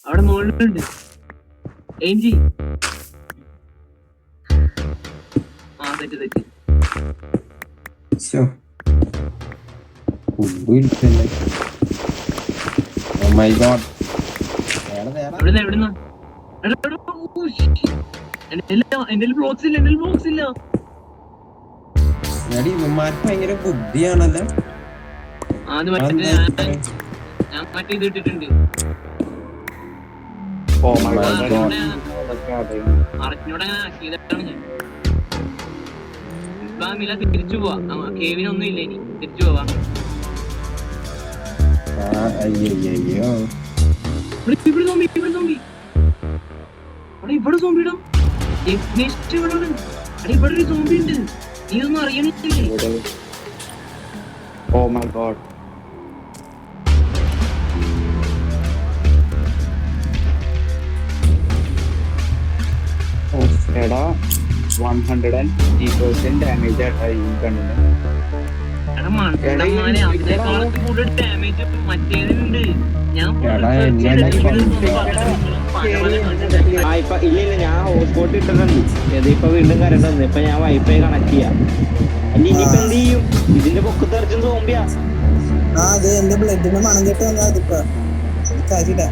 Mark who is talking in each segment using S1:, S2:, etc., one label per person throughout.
S1: അവിടെ മുകളിലുണ്ട് ഏഞ്ചി. ആ തെറ്റ് തെറ്റ്. എവിടുന്ന എന്റെ ബ്ലോക്സ് ഇല്ല, എന്റെ ബ്ലോക്സ് ഇല്ല.
S2: ഭയങ്കര ബുദ്ധിയാണല്ലോ.
S1: അത് ഞാൻ മറ്റേ ഇത് ഇട്ടിട്ടുണ്ട്. അറിഞ്ഞൂടെ അങ്ങനെ ആക്കിയതാണ് ഞാൻ. ഇസ്ലാമില്ല, തിരിച്ചു പോവാ. കേവിനൊന്നും ഇല്ല, ഇനി തിരിച്ചു പോവാ. ഇവിടെ സോംബിയിടും. ഇവിടെ ഒരു സോംബി ഉണ്ട്, നീ ഒന്നും അറിയണില്ലേ?
S3: Oh my god. എടാ 150% ഡാമേജ് ആയിട്ടാണ് ഈ കണ്ണിന്. ഇല്ല ഞാൻ ഹോട്ട്സ്പോട്ട് ഇട്ടിട്ടുണ്ട്. ഇതിപ്പോ വീണ്ടും കറണ്ട് വന്നു. ഇപ്പൊ ഞാൻ വൈഫൈ കണക്ട് ചെയ്യാം. അല്ല ഇനിയിപ്പോ എന്ത് ചെയ്യും? ഇതിന്റെ പൊക്കത്ത് അർജുൻ സോംബിയാ.
S4: എന്റെ ബ്ലഡിന് മണം കെട്ട് വന്നതിപ്പോ കാര്യമില്ല.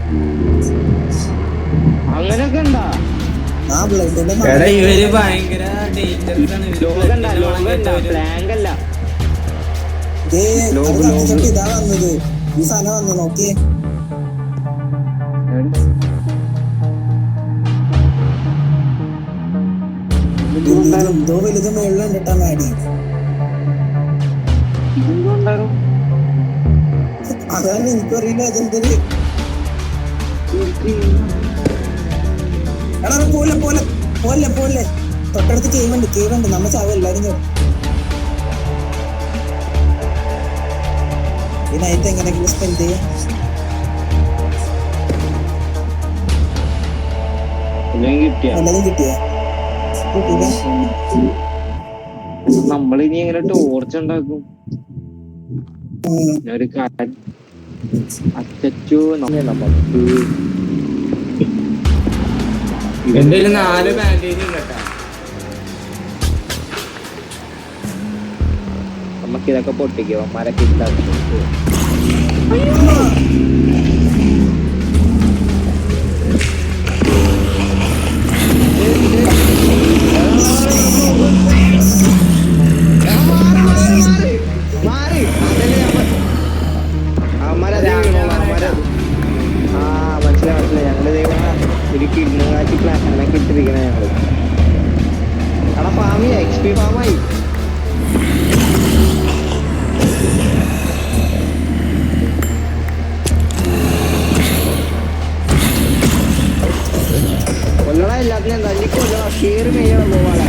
S3: അങ്ങനൊക്കെ ഉണ്ടാ?
S4: ബ്ലഡിന്റെ ഇതാ വന്നത്, ഈ സാധനം വന്നു നോക്കിയേ. എന്തോ വലുത് മേളിലുണ്ട് കേട്ടാ മാഡി. അതാണ് എനിക്കറിയില്ല അതെന്തൊരു. എടാ പോലെ പോലെ പോലെ പോലെ തൊട്ടടുത്ത് കേവുണ്ട് നമ്മ ചാവ് എല്ലാരും ചേർന്ന് ഈ നൈറ്റ് എങ്ങനെയെങ്കിലും സ്പെൻഡ് ചെയ്യാം. വല്ലതും കിട്ടിയ
S3: നമ്മളിനി എങ്ങനെ ടോർച്ച് ഉണ്ടാക്കും? ഒരു കാര്യം അച്ചോ നമുക്ക്
S2: എന്റെ 4 ബാൻഡേജ് ഉണ്ട് കേട്ടാ.
S3: നമുക്കിതൊക്കെ പൊട്ടിക്കും. അമ്മമാരൊക്കെ ഇല്ലാത്ത മനസ്സിലായി. ഞങ്ങള് ഒരു കിണ്ണാച്ചി പ്ലാനൊക്കെ ഇട്ടിരിക്കണ ഞങ്ങള്. അവിടെ ഫാമിയാ, XP ഫാമായി. കൊല്ലണ എല്ലാത്തിനും തല്ലി കൊല്ലണ. ഷേറ് മെയ്യണം പോവാള.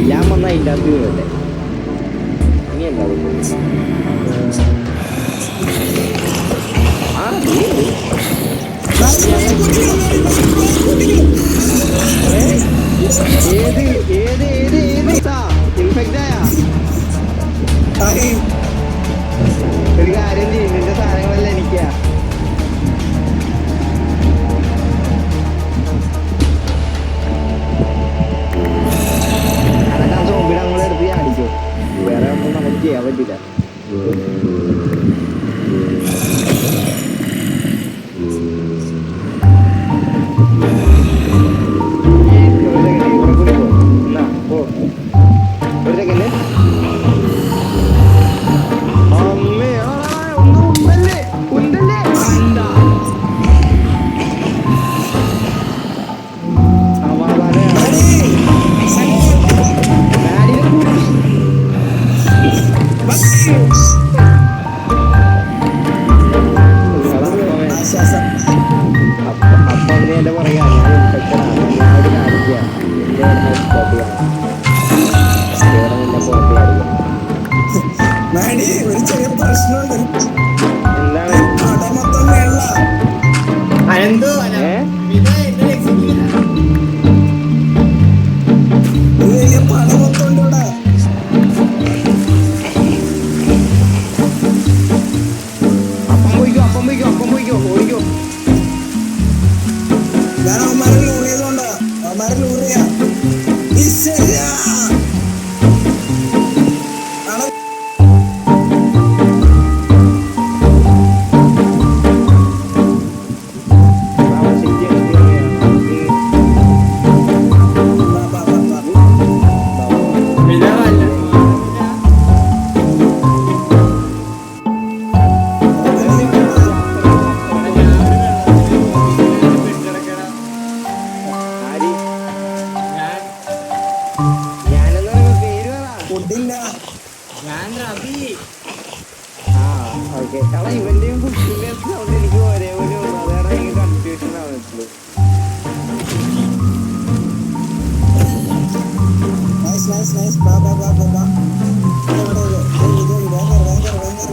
S3: ഞാൻ വന്ന അതിൻ്റെ അകത്ത് വീഴല്ലേ? ഇനിയല്ല ഒരു കാര്യം ചെയ്യും, നിന്റെ സാധനങ്ങളെല്ലാം എനിക്കാ. അതൊക്കെ ആ സോമ്പിടെ നമ്മളെടുത്ത് അടിക്കും. വേറെ ഒന്നും നമുക്ക് ചെയ്യാൻ പറ്റില്ല.
S4: ഒരു ചെറിയ പ്രശ്നമുണ്ട്.
S3: എന്താണ്?
S4: മൊത്തം വെള്ള കാറ് ലൂർ ചെയ്യാ. ഈശ്വരാ. ആണോ? വാ, വാ, വാ, വാ.
S2: പിന്നെ വല്ല
S3: ആര്?
S2: ഞാൻ
S3: ഞാനെന്ന് പറയുമ്പോ പേര് പറ.
S4: ഫുഡില്ല.
S2: ഞാൻ റബി.
S3: ആ, okay. എടാ, ഇവന്റെയും കുട്ടിന്റെ സൗണ്ട് എനിക്ക് ഒരേപോലെ ഉള്ളു. അതാണ് എനിക്ക് കൺഫ്യൂഷൻ ആവുന്നത്.
S4: Nice nice nice. ബാ ബാ ബാ ബാ ബാ. ഇവിടെ ഇവിടെ ഭയങ്കര ഭയങ്കര ഭയങ്കര.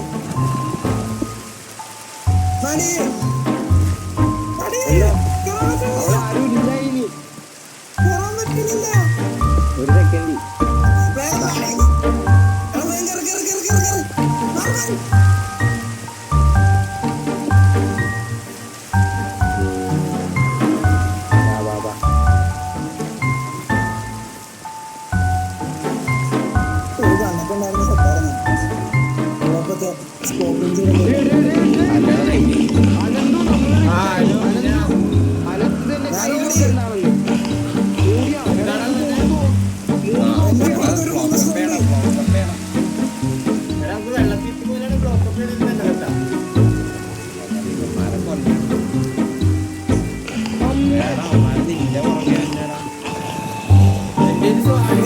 S4: മണി മണി
S3: അവിടെ ആരും ഇല്ല ഇനി.
S4: കയറാൻ പറ്റുന്നില്ല.
S3: ഒരു സെക്കൻഡ്.
S4: വേഗം മണി. എടാ, വേഗം കേറ് കേറ് കേറ് കേറ് കേറ്. മാറ് മാറ്.
S3: വാ, വാ, വാ.
S4: ഒരു കണ്ണൊക്കെണ്ടായിരുന്ന സെറ്റായിരുന്നു. ഉള്ളപ്പൊക്കെ സ്കോപ്പിംഗ് ചെയ്ത്
S2: ആ ഹലോ അല്ല
S3: അനത്ത് തന്നെ കൈ
S4: ഞാനിവിടെ.
S3: കൊടുത്തിട്ടുണ്ടാവുന്നു. ഊരിയാ?
S2: എന്താണ്
S3: മൂന്ന്
S2: എടാ നമുക്ക് വെള്ളത്തിൽ പോലെയാണ് ബ്ലോക്ക് കേട്ടാ. എന്റെ ഒരു സ്വാമി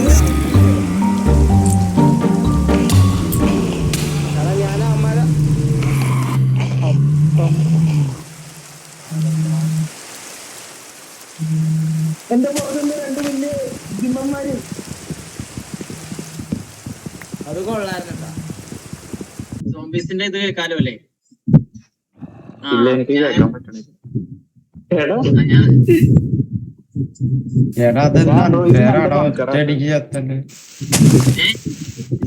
S3: എടാ, ഞാൻ അമ്മ
S4: എന്റെ പുറത്തുനിന്ന് രണ്ട് വലിയ ജിമ്മന്മാര്.
S2: അത് കൊള്ളായിരുന്നട്ടാ.
S1: സോംബീസിന്റെ ഇത് കേൾക്കാലോ അല്ലേ? ആ,
S3: ഇല്ല, എനിക്ക്
S1: ഞാൻ-
S3: കേൾക്കാൻ പറ്റണില്ല. എടാ,
S1: ആ, ഞാൻ
S2: എടാ അതെന്താണ് വേറെ ഒറ്റയടിക്ക് ചത്തണ്ട്.
S1: ഏ?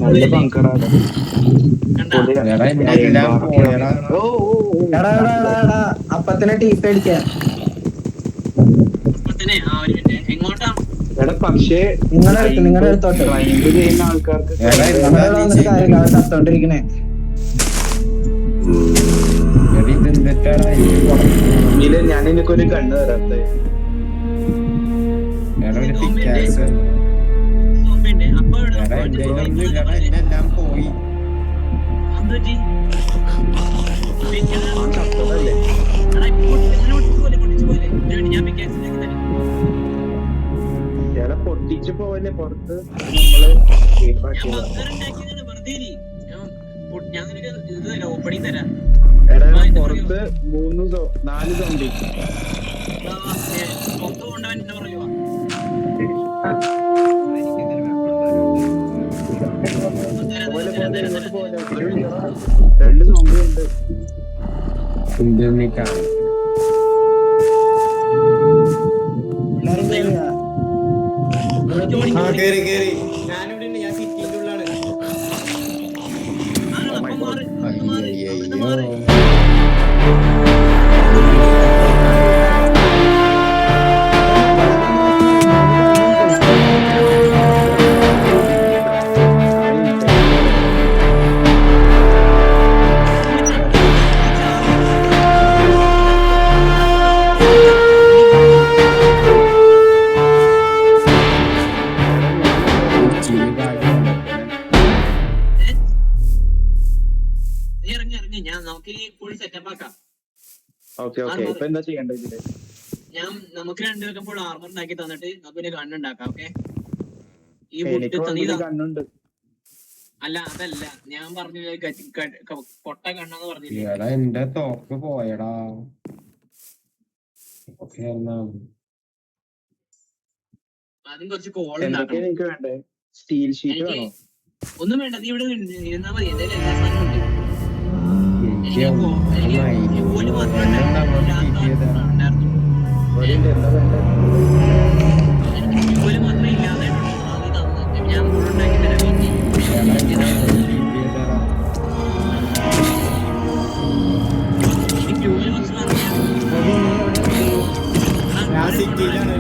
S3: നല്ല ബങ്കറാണ്.
S1: കണ്ടാ?
S2: എടാ എന്റെ എല്ലാം പോയടാ.
S3: ഓ, ഓ, ഓ.
S4: എടാ എടാ എടാ എടാ അപ്പത്തിനെ ടീപ്പ് അടിക്കാൻ.
S1: അപ്പത്തന്നെ ആ ഒരു മിനിറ്റ്. എങ്ങോട്ടാ?
S3: എടാ, പക്ഷേ
S4: നിങ്ങളുടെ അടുത്തോട്ട്
S3: ക്ലൈംബ് ചെയ്യുന്ന ആൾക്കാർക്ക്
S2: എടാ
S4: നമ്മുടെ ഇവിടെ വന്നിട്ട് കാര്യമില്ല. അവർ ചത്തോണ്ടിരിക്കണേ.
S2: എടി ഇതെന്തിട്ടാടാ ഈ
S3: ഇല്ല, ഞാൻ എനിക്കൊരു കണ്ണ് തരാത്ത.
S2: എടാ ഒരു പിക്കാസ്.
S1: സോംബിന്റെ അപ്പൊ ഇവിടെ
S2: എടാ എന്റെ ഒന്നും ഇല്ലടാ എന്റെ എല്ലാം പോയി.
S1: എന്ത് പറ്റി?
S3: ചത്തതല്ലേ?
S1: എടാ, ഇപ്പൊ പൊട്ടിച്ച് പോലെ. ഞാൻ പിക്കാസിലേക്ക് തരാം.
S3: എടാ, പൊട്ടിച്ച് പോവല്ലേ പുറത്ത്. നമ്മള് safe
S1: ഞാൻ
S3: ആക്കിയതാ.
S1: ബങ്കർ ഉണ്ടാക്കിയതാണ്. വെറുതെ ഇരി. ഞാൻ നിനക്ക് ഇത് തരാം, ഓപ്പണിങ് തരാം.
S3: എടാ, പുറത്ത് 4 സോംബി.
S1: പുറത്ത് കൊണ്ടുപോകാൻ എന്നെ പറയുവാ.
S3: പോലെ പോലെ ഇങ്ങോട്ട് പോലെ. 2 സോംബി ഉണ്ട്.
S2: നീ കാണും.
S4: എല്ലാരും കേറിയാ?
S2: ആ കേറി കേറി. ഞാനിവിടെ ഉണ്ട്. ഞാൻ സിറ്റിന്റെ ഉള്ളിലാണ്. അയ്യോ
S1: ഇറങ്ങി ഞാൻ നമുക്ക് ഈ ഫുൾ സെറ്റപ്പ് ആക്കാം.
S3: Okay okay. ഇപ്പൊ എന്താ ചെയ്യേണ്ടത് ഇതില്?
S1: നമുക്ക് രണ്ടുപേർക്കും ഫുൾ ആർമർ ഉണ്ടാക്കി തന്നിട്ട് നമുക്ക് പിന്നെ ഗണ്ണുണ്ടാക്കാം. ഓക്കെ, ഈ
S3: എനിക്ക്
S1: വുഡ്
S3: already കണ്ണുണ്ട്.
S1: അല്ല അതല്ല ഞാൻ പറഞ്ഞില്ലേ, പൊട്ട കണ്ണാന്ന് പറഞ്ഞില്ലേ?
S2: എടാ എന്റെ തോക്ക് പോയടാ.
S1: ആദ്യം കുറച്ച് കോൾ
S3: എന്തൊക്കെയാ
S1: ഉണ്ടാക്കണം.
S3: എനിക്ക് വേണ്ടേ? സ്റ്റീൽ ഷീറ്റ് വേണോ?
S1: ഒന്നും വേണ്ട, നീ ഇവിടെ ഇരുന്നാ മതി. എന്റെ എല്ലാ സാധനവും ഉണ്ട്.
S3: ഒരു എന്താ വേണ്ടേ?
S1: ഫ്യൂവല് മാത്രമേ ഇല്ലാതായിട്ടുള്ളൂ. അത് തന്നു ഞാൻ ഫുൾ ഉണ്ടാക്കി തരാം. ഫ്യൂവല് കുറച്ച്
S2: ഞാൻ സിറ്റിയിലാണ്.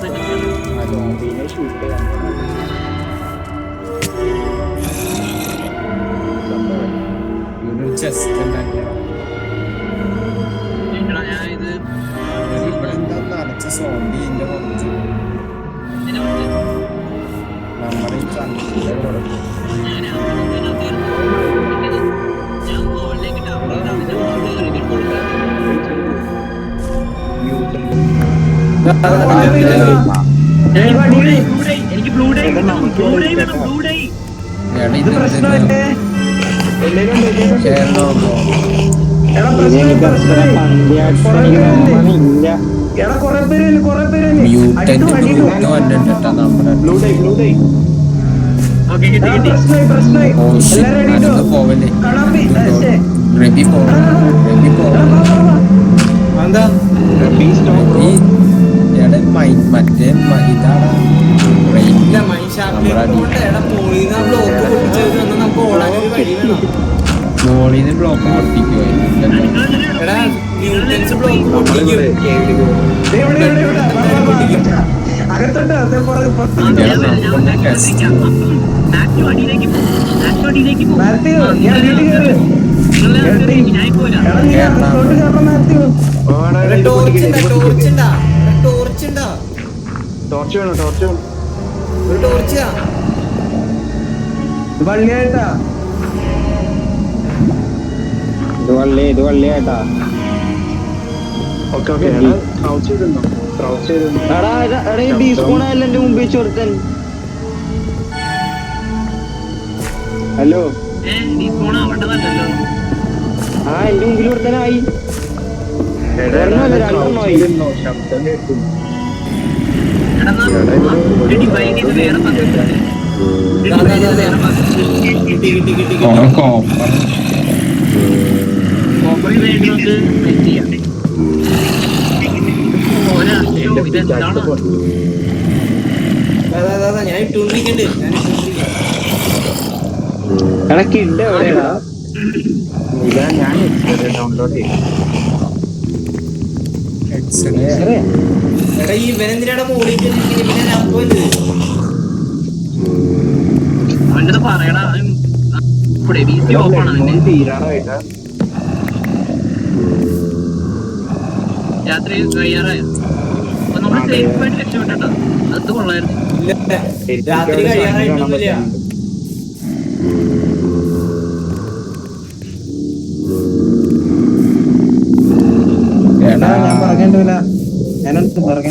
S1: സെറ്റപ്പ് ചെയ്യണം.
S3: പിന്നെ ഷൂട്ട് ചെയ്യാൻ
S2: ചെസ്റ്റ് ഉണ്ടാക്കിയ
S1: എടാ, ഞാൻ ഇത്
S2: ഇവിടെ എന്താ നിറച്ച സോംബിന്റെ കുറച്ച്
S1: ഇതിനെ വിട്ട്
S2: നമ്മുടെ ഈ ചന്ദ്രന്റെ കൊടുക്കും
S1: ഞാൻ ഗോളിലേക്ക് ടവർ ചെയ്ത് അതിന്റെ മുകളിൽ ഇറങ്ങി കൊടുക്കാം. എനിക്ക് ബ്ലൂ ഡൈ വേണം, ബ്ലൂ ഡൈ വേണം, ബ്ലൂ ഡൈ. ഓക്കെ, കിട്ടി കിട്ടി.
S2: പോവല്ലേ എന്താ മറ്റേ ഇതാണ് മോളിന്ന് ബ്ലോക്ക് പൊട്ടിക്കുവോ
S1: അടിയിലേക്ക് പോ. ഞാൻ പോരാ.
S4: വള്ളിയായിട്ടാ
S3: ഇത് വള്ളിയായിട്ടാ. എന്റെ മുമ്പിൽ ചോർത്തൻ. ഹലോ
S1: നീ ഫോൺ ആവണ്ടതല്ലോ.
S3: ആ എന്റെ മുമ്പിൽ ഒരുത്തനായി. രണ്ടെണ്ണമായി.
S1: ഡിവൈഡ് ചെയ്ത് വേറെ പങ്കെടുത്തിട്ട് കോപ്പറി വേണ്ടി നമുക്ക് സെറ്റ് ചെയ്യാം. ഇതെന്താണ്
S2: ഞാൻ ഇട്ടുകൊണ്ടിരിക്കണ്ട്.
S3: കിഡ് എവിടെയാ? ഞാൻ ഡൗൺലോഡ് ചെയ്യും.
S2: എടാ ഈ ഇവനെന്തിനാണ് മോളിൽ അപ്പോയില്ലേ
S1: അവൻ്റെ പറയടാ. ഇവിടെ ബിസി ഓപ്പണാണ്
S3: തീരാറായിട്ടാ.
S1: രാത്രി കഴിയാറായോ? അപ്പൊ നമ്മൾ സേഫ് ആയിട്ട് രക്ഷപ്പെട്ടോ. അത് കൊള്ളായിരുന്നു.
S2: രാത്രി കഴിയാറായിട്ടൊന്നുമില്ല.
S4: ഞാൻ പറഞ്ഞിട്ടില്ല. ഞാനൊന്നും പറഞ്ഞു.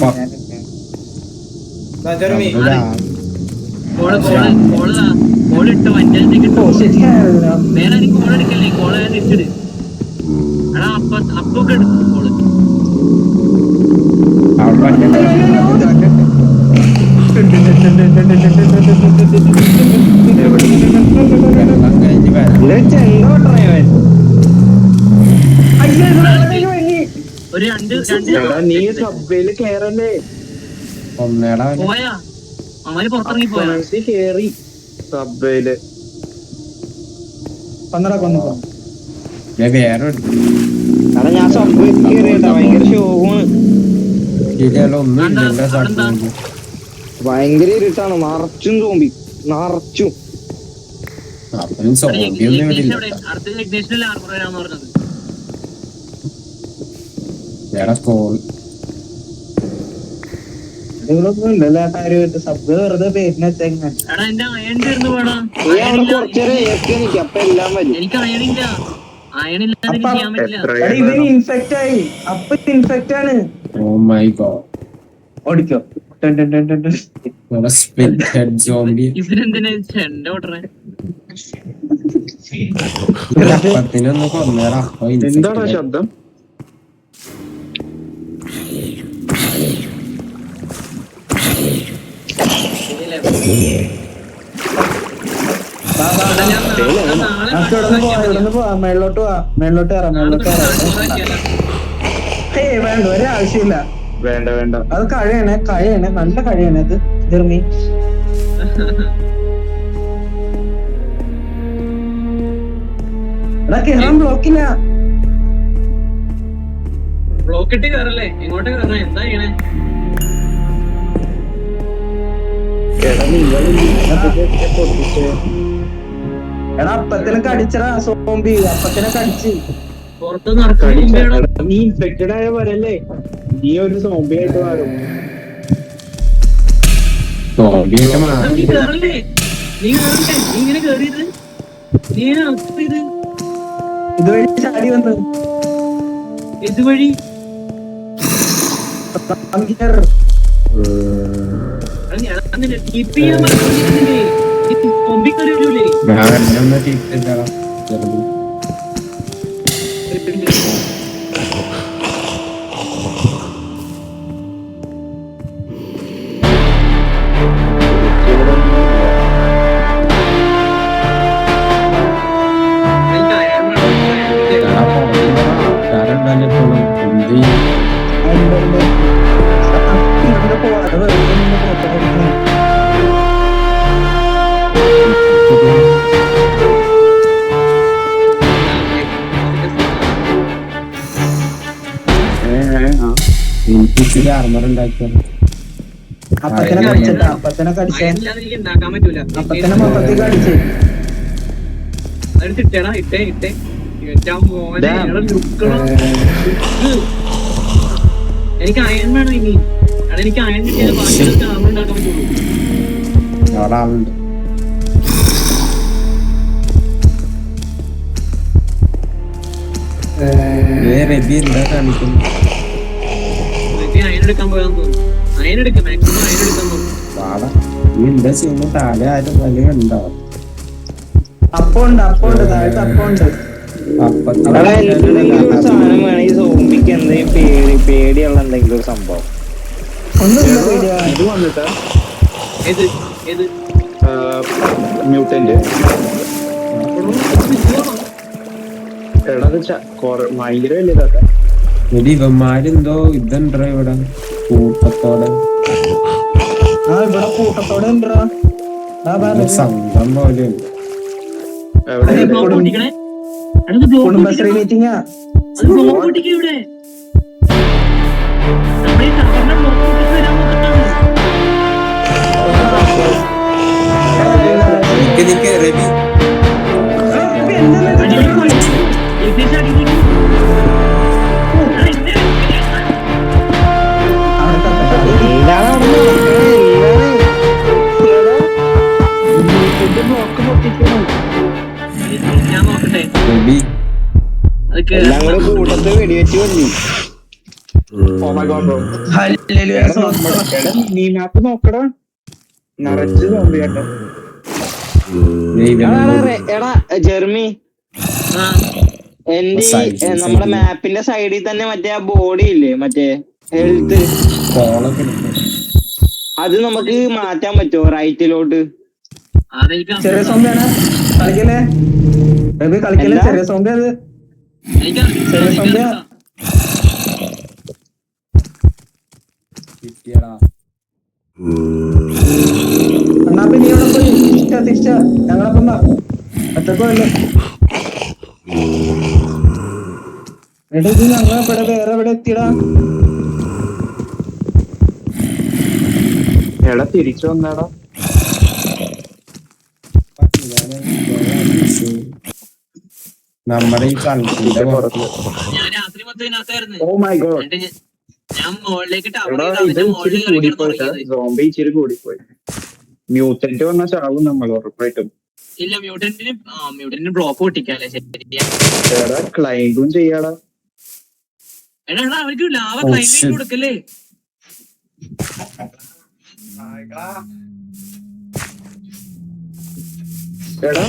S1: കോളിട്ട് മറ്റേക്ക്
S4: ഓ ശരിയായിരുന്നു.
S1: വേറെ എനിക്ക് കോൾ എടുക്കല്ലേ. കോള് തിരിച്ചിട്. എടാ അപ്പൊക്കെ എടുക്കും കോള്. ഒരു രണ്ട് പോയാ അവര് പുറത്തിറങ്ങി പോയാ.
S2: വേറെ
S3: ഞാൻ സബ്വേ കേറിയിട്ടാ. ഭയങ്കര ശോകമാണ്. ഭയങ്കര ഇരുട്ടാണ്. നിറച്ചും തോമ്പി നിറച്ചും.
S1: അടുത്ത ടെക്നീഷ്യനിൽ ആർമർ വരാന്ന് പറഞ്ഞത്.
S4: സബ് വെറുതെ പേരിന് വെച്ചേക്കാൻ.
S1: എടാ എന്റെ അയൺ തീർന്നു പോടാ.
S3: അപ്പൊ എല്ലാം വരും.
S1: എനിക്ക് അയണില്ല. അയണില്ലാതെ എനിക്ക് ചെയ്യാൻ പറ്റില്ല.
S4: ഇവന് ഇൻഫെക്റ്റ് ആയി. അപ്പൊ ഇൻഫെക്റ്റ് ആണ്.
S2: Oh my god.
S4: ഓടിക്കോ.
S2: What a split head zombie.
S1: ഇവരെന്തിനാ ചെണ്ട ഓട്ടറേ?
S2: അപ്പത്തിനൊന്ന് കൊന്നേടാ.
S3: എന്താടാ ശബ്ദം?
S4: മേളിലോട്ട് പോവാ. മേളിലോട്ട് കയറാം. വേണ്ട ഒരാവശ്യമില്ല.
S3: വേണ്ട
S4: അത് കഴിയാണ് നല്ല കഴിയാണ് അത്. ജെർമി എടാ കേറാൻ ബ്ലോക്കില്ല.
S1: ബ്ലോക്ക് ഇട്ട് കയറല്ലേ? എങ്ങോട്ട് കയറണേ? എന്താ ചെയ്യണേ?
S4: എടാ അപ്പത്തിനെ കടിച്ചടാ സോംബി, അപ്പത്തിനെ കടിച്ച്.
S1: പുറത്ത് നടക്കാൻ
S3: നീ ഇൻഫെക്റ്റഡ് ആയ പോരല്ലേ, നീ ഒരു സോംബി ആയിട്ട് മാറും.
S1: നീ കേറില്ലേ? നീ ഇങ്ങനെ കേറിയത് നീ ഇത്
S4: ഇതുവഴി ചാടി വന്ന്
S1: ഇതുവഴി കീപ്പ് ചെയ്യാൻ പറഞ്ഞില്ലേ? കൊമ്പി കയറി വരൂലേ?
S2: ആർമർ ഉണ്ടാക്കിയത്
S4: അപ്പത്തിനെ കടിച്ചിട്ടാ, അപ്പത്തിനെ കടിച്ചേ,
S1: എനിക്ക് ഉണ്ടാക്കാൻ പറ്റൂല.
S4: അപ്പത്തിനെ മൊത്തത്തിൽ കടിച്ച്.
S1: അടുത്ത് ഇട്ടേടാ, ഇട്ടേ മോനെ എനിക്ക് അയൺ വേണം ഇനി. എനിക്ക് അയൺ കിട്ടിയാൽ ബാക്കി ആർമർ ഉണ്ടാക്കാൻ പറ്റുള്ളൂ.
S2: അവിടെ ആളുണ്ട്. റബി എന്താ കാണിക്കുന്നു?
S1: അയൺ എടുക്കാൻ പോയാന്ന് തോന്നുന്നു. അയൺ എടുക്കാം, മാക്സിമം അയൺ എടുക്കാൻ തോന്നുന്നു.
S2: വാടാ, നീ എന്താ ചെയ്യുന്നു? താഴെ ആരും വലിയ ഉണ്ടാവും.
S4: അപ്പുണ്ട് താഴത്ത് അപ്പുണ്ട്.
S3: സാധനം വേണം ഈ സോംബിക്ക്, എന്തെങ്കിലും പേടിയുള്ള എന്തെങ്കിലും ഒരു സംഭവം.
S4: ഒന്നും പേടിയാ.
S3: ഇത് വന്നിട്ട്
S1: ഏത് ഏത്
S3: മ്യൂട്ടന്റ് ഭയങ്കര വലിയതാ.
S2: ഒരു ഇവന്മാരെന്തോ ഇതുണ്ടോ ഇവിടെ കൂട്ടത്തോടെ
S4: ഇവിടെ കൂട്ടത്തോടെ ഉണ്ടോ?
S2: സംഘം പോലെ
S4: കുടുംബശ്രീ മീറ്റിംഗാ.
S1: ഇവിടെ നമ്മുടെ ഈ ടവറിന്റെ ബ്ലോക്ക് പൊട്ടിച്ച് വരാൻ
S2: നിക്ക് റബി
S1: ഞാൻ നോക്കട്ടെ.
S2: റബി
S3: എല്ലാം കൂടെ കൂട്ടത്ത് വെടിവെച്ച് കൊല്ലി. നീ മാപ്പ് നോക്കടാ, നിറച്ച് സോംബിയാട്ടോ. എടാ ജെർമി, എന്റെ നമ്മുടെ മാപ്പിന്റെ സൈഡിൽ തന്നെ മറ്റേ ആ ബോഡി ഇല്ലേ, മറ്റേ ഹെൽത്ത്,
S2: കോളൊക്കെ
S3: അത് നമുക്ക് മാറ്റാൻ പറ്റുമോ റൈറ്റിലോട്ട്?
S4: ചെറിയ സോംബിയാണ് കളിക്കല്ലേ റബി, കളിക്കല്ലേ? ചെറിയ സോംബി അത്, ചെറിയ സോംബിയാ.
S2: കിട്ടിയടാ.
S4: എന്നാ പിന്നെ ഇവിടെ പോയി തിരിച്ച ഞങ്ങളപ്പം ഒറ്റക്കല്ലേ. എടാ ഇത് ഞങ്ങൾ ഇവിടെ വേറെ എവിടെ എത്തിയടാ?
S3: എടാ തിരിച്ചു വന്നാടാ.
S2: നമ്മുടെ ഈ കളിന്റെ പുറത്ത്
S1: ഞാൻ രാത്രി മൊത്തം ഇതിനകത്തായിരുന്നു.
S3: ഓ മൈ ഗോഡ്,
S1: ഞാൻ മുകളിലേക്ക്
S3: സോംബി ഇച്ചിരി കൂടിപ്പോയി. മ്യൂട്ടന്റ് വന്ന ചാവും നമ്മൾ ഉറപ്പായിട്ടും.
S1: ഇല്ല, മ്യൂട്ടന്റിന് ബ്ലോക്ക് പൊട്ടിക്കാല്ലേ. ശരിയാ,
S3: എടാ ക്ലൈംബും ചെയ്യാടാ.
S1: എടാ അവർക്ക് ലാവ ക്ലൈംബിംഗ് കൊടുക്കല്ലേ.
S3: എടാ